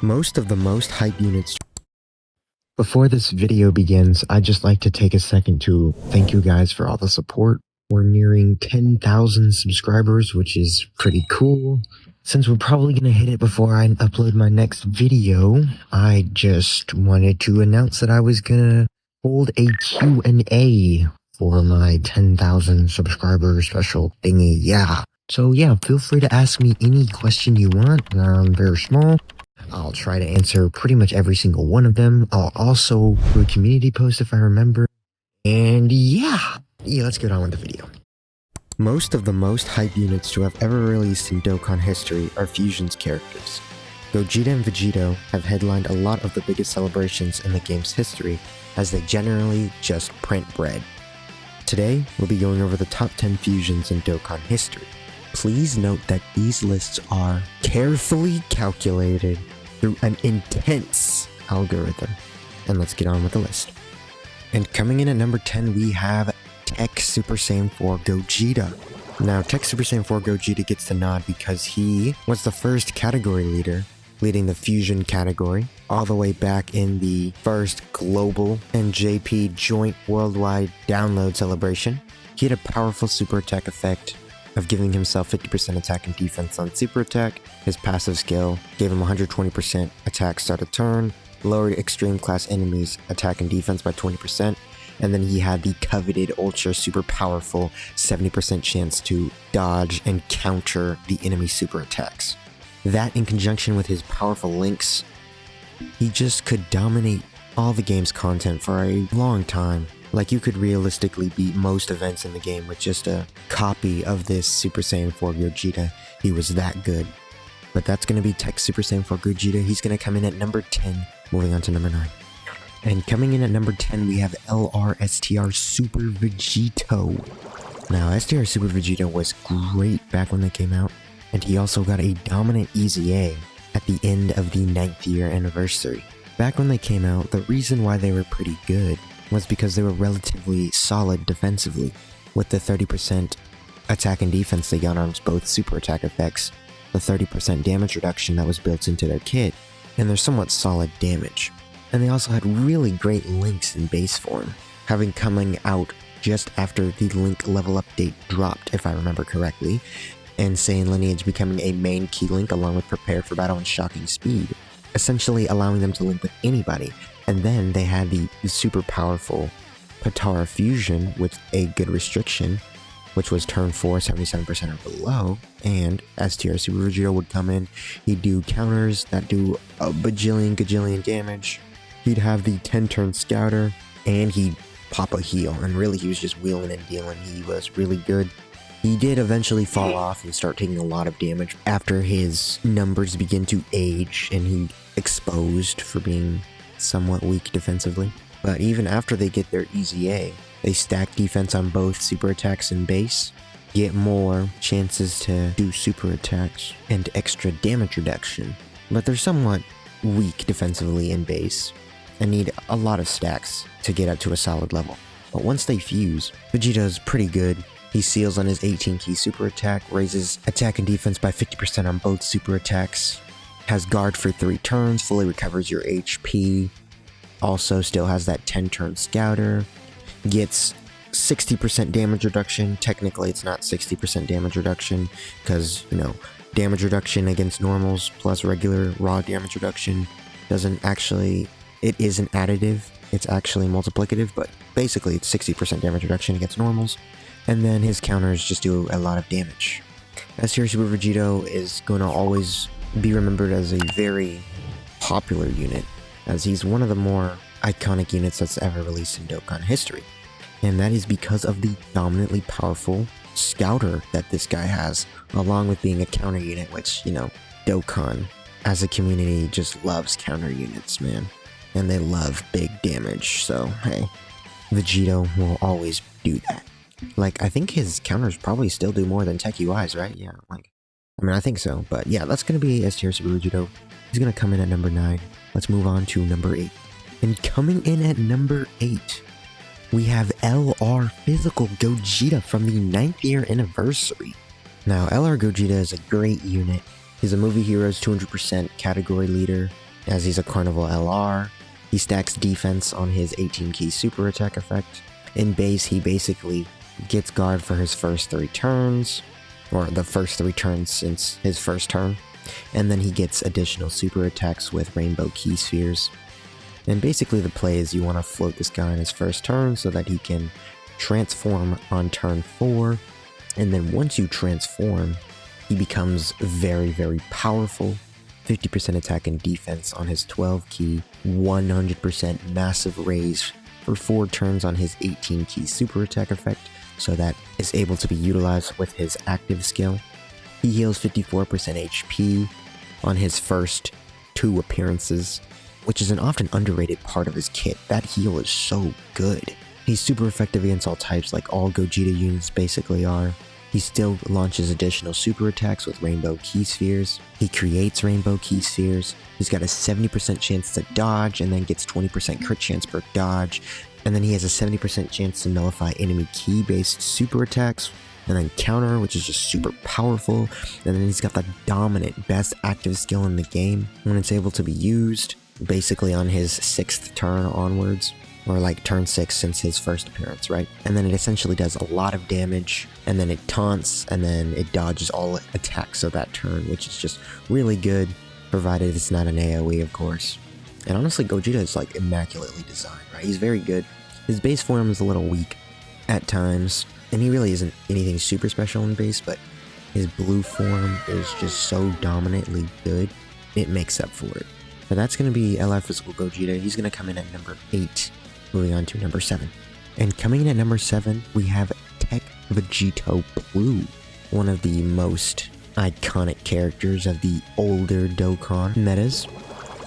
Most of the most hype units. Before this video begins, I'd just like to take a second to thank you guys for all the support. We're nearing 10,000 subscribers, which is pretty cool. Since we're probably going to hit it before I upload my next video, I just wanted to announce that I was going to hold a Q&A for my 10,000 subscriber special thingy, yeah. So yeah, feel free to ask me any question you want. I'm very small. I'll try to answer pretty much every single one of them. I'll also do a community post if I remember. And yeah, let's get on with the video. Most of the most hype units to have ever released in Dokkan history are Fusion's characters. Gogeta and Vegito have headlined a lot of the biggest celebrations in the game's history, as they generally just print bread. Today, we'll be going over the top 10 fusions in Dokkan history. Please note that these lists are carefully calculated through an intense algorithm. And let's get on with the list. And coming in at number 10, we have Tech Super Saiyan 4 Gogeta. Now, Tech Super Saiyan 4 Gogeta gets the nod because he was the first category leader, leading the Fusion category, all the way back in the first global and JP joint worldwide download celebration. He had a powerful super attack effect of giving himself 50% attack and defense on super attack. His passive skill gave him 120% attack start of turn, lowered extreme class enemies attack and defense by 20%, and then he had the coveted ultra super powerful 70% chance to dodge and counter the enemy super attacks. That in conjunction with his powerful links, he just could dominate all the game's content for a long time. Like, you could realistically beat most events in the game with just a copy of this Super Saiyan 4 Gogeta. He was that good. But that's going to be Tech Super Saiyan 4 Gogeta. He's going to come in at number 10, moving on to number 9. And coming in at number 10, we have LRSTR Super Vegito. Now, STR Super Vegito was great back when they came out, and he also got a dominant EZA at the end of the 9th year anniversary. Back when they came out, the reason why they were pretty good was because they were relatively solid defensively. With the 30% attack and defense they got on both super attack effects, the 30% damage reduction that was built into their kit, and their somewhat solid damage. And they also had really great links in base form, having coming out just after the link level update dropped, if I remember correctly, and Saiyan Lineage becoming a main key link along with Prepare for Battle and Shocking Speed, essentially allowing them to link with anybody. And then they had the super powerful Patara Fusion with a good restriction, which was turn 4, 77% or below, and STR Super Vegito would come in, he'd do counters that do a gajillion damage, he'd have the 10 turn scouter, and he'd pop a heal, and really he was just wheeling and dealing. He was really good. He did eventually fall off and start taking a lot of damage after his numbers begin to age and he exposed for being somewhat weak defensively. But even after they get their EZA, they stack defense on both super attacks and base, get more chances to do super attacks and extra damage reduction, but they're somewhat weak defensively in base and need a lot of stacks to get up to a solid level. But once they fuse, Vegeto's pretty good. He seals on his 18 key super attack, raises attack and defense by 50% on both super attacks, has guard for 3 turns, fully recovers your HP, also still has that 10 turn scouter, gets 60% damage reduction. Technically it's not 60% damage reduction because, damage reduction against normals plus regular raw damage reduction doesn't actually, it isn't additive, it's actually multiplicative, but basically it's 60% damage reduction against normals. And then his counters just do a lot of damage. STR Super Vegito is going to always be remembered as a very popular unit, as he's one of the more iconic units that's ever released in Dokkan history. And that is because of the dominantly powerful scouter that this guy has, along with being a counter unit, which, Dokkan as a community just loves counter units, man. And they love big damage, so hey, Vegito will always do that. Like, I think his counters probably still do more than Tech UIs, right? Yeah, I think so. But yeah, that's going to be STR Super Vegito. He's going to come in at number 9. Let's move on to number 8. And coming in at number 8, we have LR Physical Gogeta from the 9th year anniversary. Now, LR Gogeta is a great unit. He's a Movie Heroes 200% category leader. as he's a Carnival LR. He stacks defense on his 18-key super attack effect. In base, he basically gets guard for his first 3 turns, or the first 3 turns since his first turn, and then he gets additional super attacks with Rainbow Key Spheres. And basically the play is you want to float this guy on his first turn so that he can transform on turn 4, and then once you transform, he becomes very, very powerful. 50% attack and defense on his 12-key, 100% massive raise for 4 turns on his 18-key super attack effect, so that is able to be utilized with his active skill. He heals 54% HP on his first 2 appearances, which is an often underrated part of his kit. That heal is so good. He's super effective against all types, like all Gogeta units basically are. He still launches additional super attacks with Rainbow Key Spheres. He creates Rainbow Key Spheres. He's got a 70% chance to dodge and then gets 20% crit chance per dodge. And then he has a 70% chance to nullify enemy key-based super attacks. And then counter, which is just super powerful. And then he's got the dominant, best active skill in the game when it's able to be used, basically on his 6th turn onwards. Or like turn 6 since his first appearance, right? And then it essentially does a lot of damage, and then it taunts, and then it dodges all attacks of that turn, which is just really good, provided it's not an AoE, of course. And honestly, Gogeta is like immaculately designed, right? He's very good. His base form is a little weak at times, and he really isn't anything super special in base, but his blue form is just so dominantly good, it makes up for it. But that's going to be LR Physical Gogeta. He's going to come in at number 8. Moving on to number 7. And coming in at number 7, we have Tech Vegito Blue, one of the most iconic characters of the older Dokkan metas.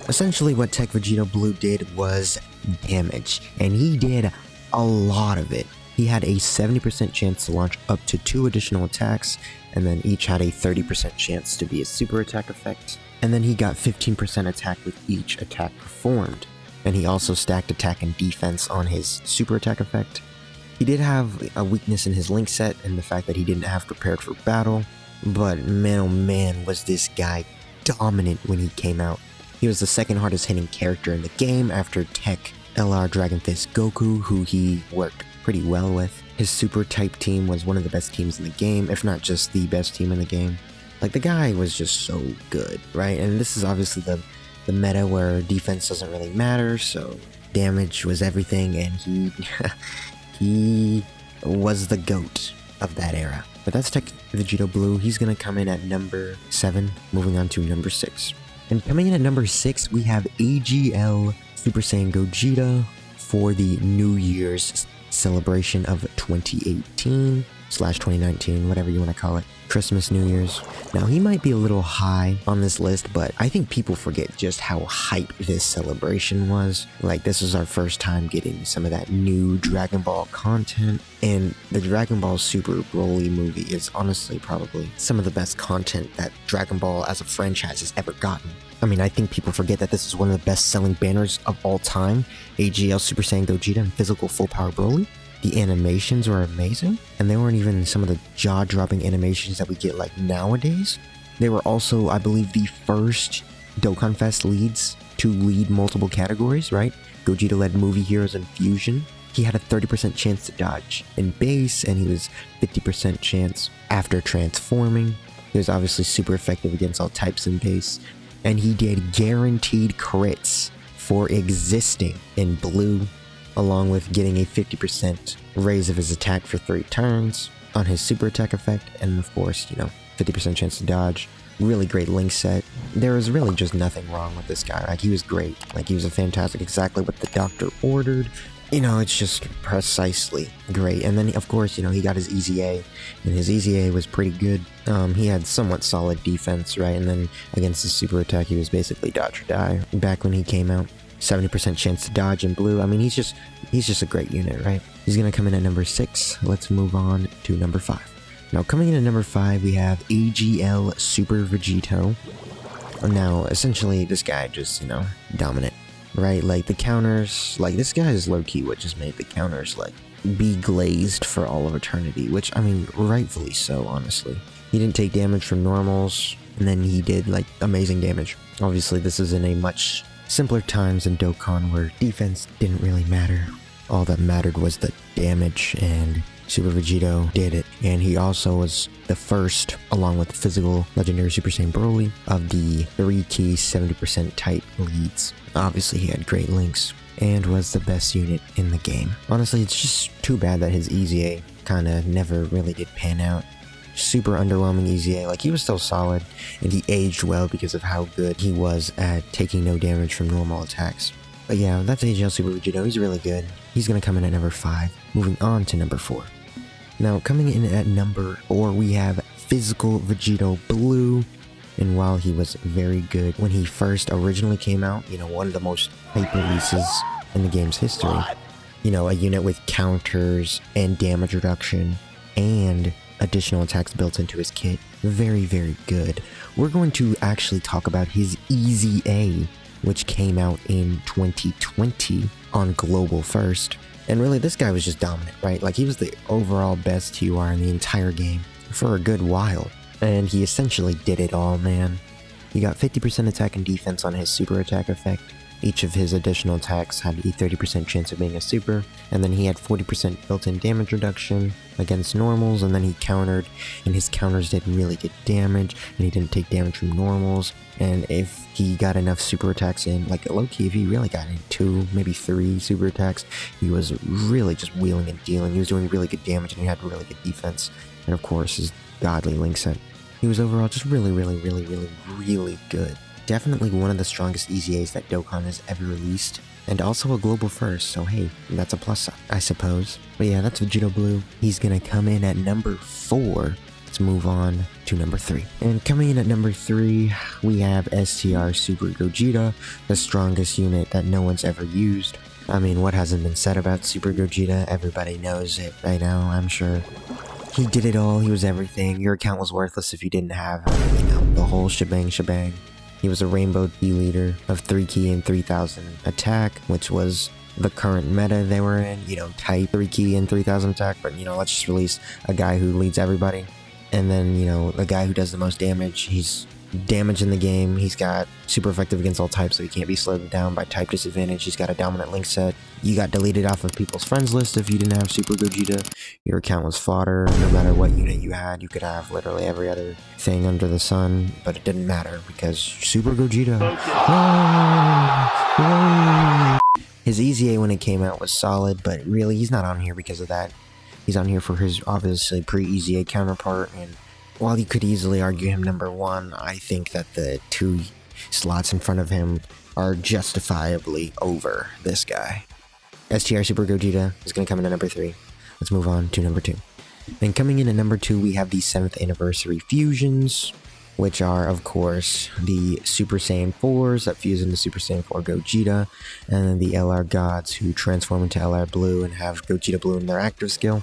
Essentially what Tech Vegito Blue did was damage, and he did a lot of it. He had a 70% chance to launch up to 2 additional attacks, and then each had a 30% chance to be a super attack effect, and then he got 15% attack with each attack performed. And he also stacked attack and defense on his super attack effect. He did have a weakness in his link set and the fact that he didn't have prepared for battle, but man oh man was this guy dominant when he came out. He was the 2nd hardest hitting character in the game after Tech LR Dragon Fist Goku, who he worked pretty well with. His super type team was one of the best teams in the game, if not just the best team in the game. Like, the guy was just so good, right? And this is obviously the meta where defense doesn't really matter, so damage was everything, and he was the GOAT of that era. But that's Tech Vegito Blue. He's gonna come in at number 7, moving on to number 6. And coming in at number 6, we have AGL Super Saiyan Gogeta for the New Year's celebration of 2018/2019, whatever you want to call it. Christmas, New Year's. Now, he might be a little high on this list, but I think people forget just how hype this celebration was. Like, this was our first time getting some of that new Dragon Ball content, and the Dragon Ball Super Broly movie is honestly probably some of the best content that Dragon Ball as a franchise has ever gotten. I mean, I think people forget that this is one of the best-selling banners of all time, AGL Super Saiyan Gogeta and Physical Full Power Broly. The animations were amazing, and they weren't even some of the jaw-dropping animations that we get like nowadays. They were also, I believe, the first Dokkan Fest leads to lead multiple categories, right? Gogeta led Movie Heroes and Fusion. He had a 30% chance to dodge in base, and he was 50% chance after transforming. He was obviously super effective against all types in base, and he did guaranteed crits for existing in blue, along with getting a 50% raise of his attack for 3 turns on his super attack effect, and of course, 50% chance to dodge. Really great link set. There was really just nothing wrong with this guy. Like, he was great. Like, he was a fantastic, exactly what the doctor ordered. It's just precisely great. And then, of course, he got his Easy A, and his Easy A was pretty good. He had somewhat solid defense, right? And then against the super attack, he was basically dodge or die back when he came out. 70% chance to dodge in blue. I mean, he's just a great unit, right? He's gonna come in at number 6. Let's move on to number 5. Now, coming in at number 5, we have AGL Super Vegito. Now, essentially, this guy just, dominant, right? Like, the counters, like, this guy is low-key what just made the counters, like, be glazed for all of eternity, which, I mean, rightfully so, honestly. He didn't take damage from normals, and then he did like amazing damage. Obviously, this is in a much simpler times in Dokkan where defense didn't really matter. All that mattered was the damage, and Super Vegito did it. And he also was the first, along with physical legendary Super Saiyan Broly, of the 3-key 70% type leads. Obviously, he had great links and was the best unit in the game. Honestly, it's just too bad that his EZA kinda never really did pan out. Super underwhelming EZA. Like, he was still solid, and he aged well because of how good he was at taking no damage from normal attacks. But yeah, that's AGL Super Vegito. He's really good. He's gonna come in at number 5. Moving on to number 4. Now, coming in at number 4, we have Physical Vegito Blue. And while he was very good when he first originally came out, you know, one of the most hype releases in the game's history, you know, a unit with counters and damage reduction and additional attacks built into his kit. Very, very good. We're going to actually talk about his EZA, which came out in 2020 on Global first. And really, this guy was just dominant, right? Like, he was the overall best TUR in the entire game for a good while. And he essentially did it all, man. He got 50% attack and defense on his super attack effect. Each of his additional attacks had a 30% chance of being a super, and then he had 40% built-in damage reduction against normals, and then he countered, and his counters did really good damage, and he didn't take damage from normals. And if he got enough super attacks in, like low-key, if he really got in 2, maybe 3 super attacks, he was really just wheeling and dealing. He was doing really good damage, and he had really good defense, and of course his godly link set. He was overall just really good. Definitely one of the strongest EZAs that Dokkan has ever released, and also a global first, so hey, that's a plus, I suppose. But yeah, that's Vegito Blue. He's gonna come in at number 4. Let's move on to number 3. And coming in at number 3, we have STR Super Gogeta, the strongest unit that no one's ever used. I mean, what hasn't been said about Super Gogeta? Everybody knows it right now, I'm sure. He did it all, he was everything. Your account was worthless if you didn't have, you know, the whole shebang. He was a Rainbow D leader of 3-key and 3000 attack, which was the current meta they were in, you know, type 3-key and 3000 attack, but you know, let's just release a guy who leads everybody. And then, you know, the guy who does the most damage, he's damage in the game, he's got super effective against all types, so he can't be slowed down by type disadvantage, he's got a dominant link set. You got deleted off of people's friends list if you didn't have Super Gogeta. Your account was fodder. No matter what unit you had, you could have literally every other thing under the sun, but it didn't matter because Super Gogeta. His EZA when it came out was solid, but really he's not on here because of that. He's on here for his obviously pre-EZA counterpart, and while you could easily argue him number 1, I think that the 2 slots in front of him are justifiably over this guy. STR Super Gogeta is going to come in at number 3. Let's move on to number 2. And coming in at number 2, we have the 7th anniversary fusions, which are, of course, the Super Saiyan 4s that fuse into Super Saiyan 4 Gogeta, and then the LR Gods who transform into LR Blue and have Gogeta Blue in their active skill.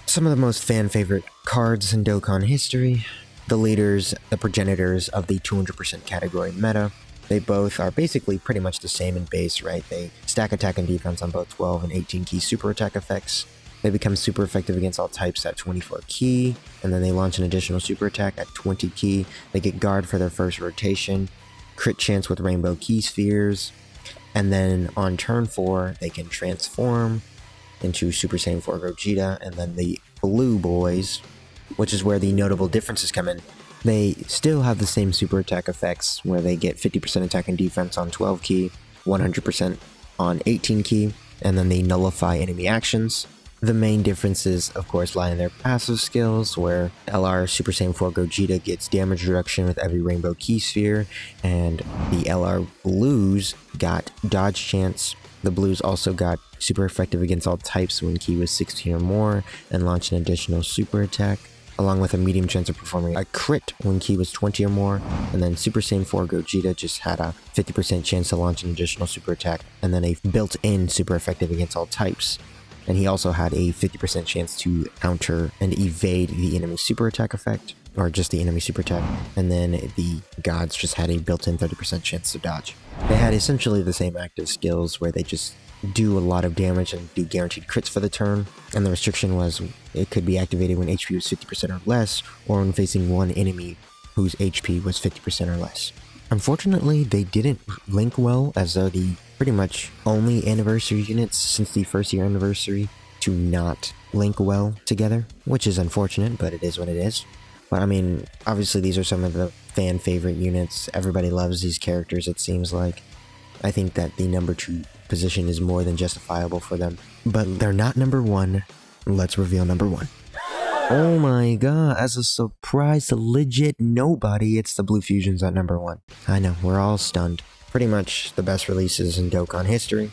Some of the most fan-favorite cards in Dokkan history. The leaders, the progenitors of the 200% category meta. They both are basically pretty much the same in base, right? They stack attack and defense on both 12 and 18 key super attack effects. They become super effective against all types at 24 key, and then they launch an additional super attack at 20 key. They get guard for their first rotation, crit chance with rainbow key spheres, and then on turn 4, they can transform into Super Saiyan 4 Gogeta, and then the blue boys, which is where the notable differences come in. They still have the same super attack effects where they get 50% attack and defense on 12 key, 100% on 18 key, and then they nullify enemy actions. The main differences, of course, lie in their passive skills, where LR Super Saiyan 4 Gogeta gets damage reduction with every rainbow key sphere, and the LR Blues got dodge chance. The Blues also got super effective against all types when key was 16 or more, and launched an additional super attack, along with a medium chance of performing a crit when key was 20 or more. And then Super Saiyan 4 Gogeta just had a 50% chance to launch an additional super attack, and then a built-in super effective against all types. And he also had a 50% chance to counter and evade the enemy super attack effect, or just the enemy super attack. And then the gods just had a built-in 30% chance to dodge. They had essentially the same active skills where they just do a lot of damage and do guaranteed crits for the turn. And the restriction was it could be activated when HP was 50% or less, or when facing one enemy whose HP was 50% or less. Unfortunately, they didn't link well, as they're the pretty much only anniversary units since the first year anniversary to not link well together, which is unfortunate, but it is what it is. But I mean, obviously these are some of the fan favorite units. Everybody loves these characters, it seems like. I think that the number 2 position is more than justifiable for them. But they're not number 1. Let's reveal number 1. Oh my god, as a surprise to legit nobody, it's the Blue Fusions at number 1. I know, we're all stunned. Pretty much the best releases in Dokkan history.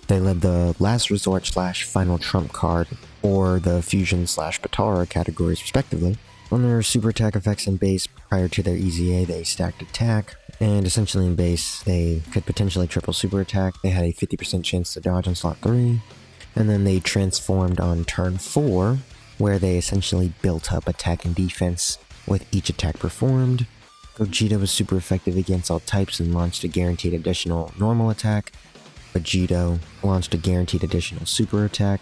They led the Last Resort / Final Trump card, or the Fusion / Patara categories respectively. On their super attack effects in base, prior to their EZA, they stacked attack, and essentially in base, they could potentially triple super attack. They had a 50% chance to dodge on slot 3, and then they transformed on turn 4, where they essentially built up attack and defense with each attack performed. Gogeta was super effective against all types and launched a guaranteed additional normal attack. Vegito launched a guaranteed additional super attack.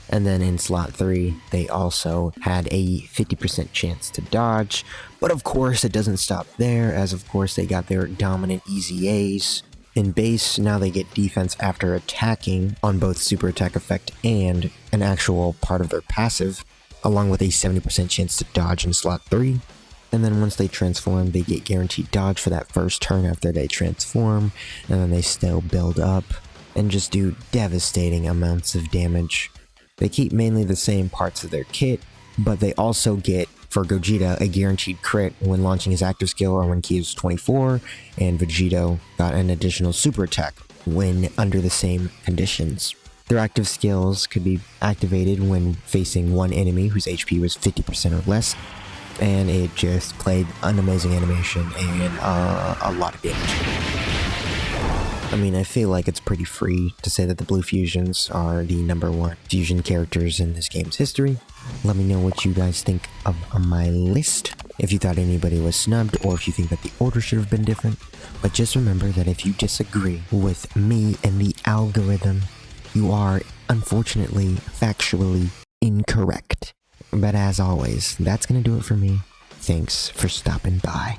And then in slot 3, they also had a 50% chance to dodge. But of course, it doesn't stop there, as of course they got their dominant EZAs. In base, now they get defense after attacking on both super attack effect and an actual part of their passive, along with a 70% chance to dodge in slot 3. And then once they transform, they get guaranteed dodge for that first turn after they transform, and then they still build up and just do devastating amounts of damage. They keep mainly the same parts of their kit, but they also get, for Gogeta, a guaranteed crit when launching his active skill or when Ki is 24, and Vegito got an additional super attack when under the same conditions. Their active skills could be activated when facing one enemy whose HP was 50% or less, and it just played an amazing animation and a lot of damage. I mean, I feel like it's pretty free to say that the Blue Fusions are the number 1 fusion characters in this game's history. Let me know what you guys think of my list, if you thought anybody was snubbed, or if you think that the order should have been different. But just remember that if you disagree with me and the algorithm, you are, unfortunately, factually incorrect. But as always, that's gonna do it for me. Thanks for stopping by.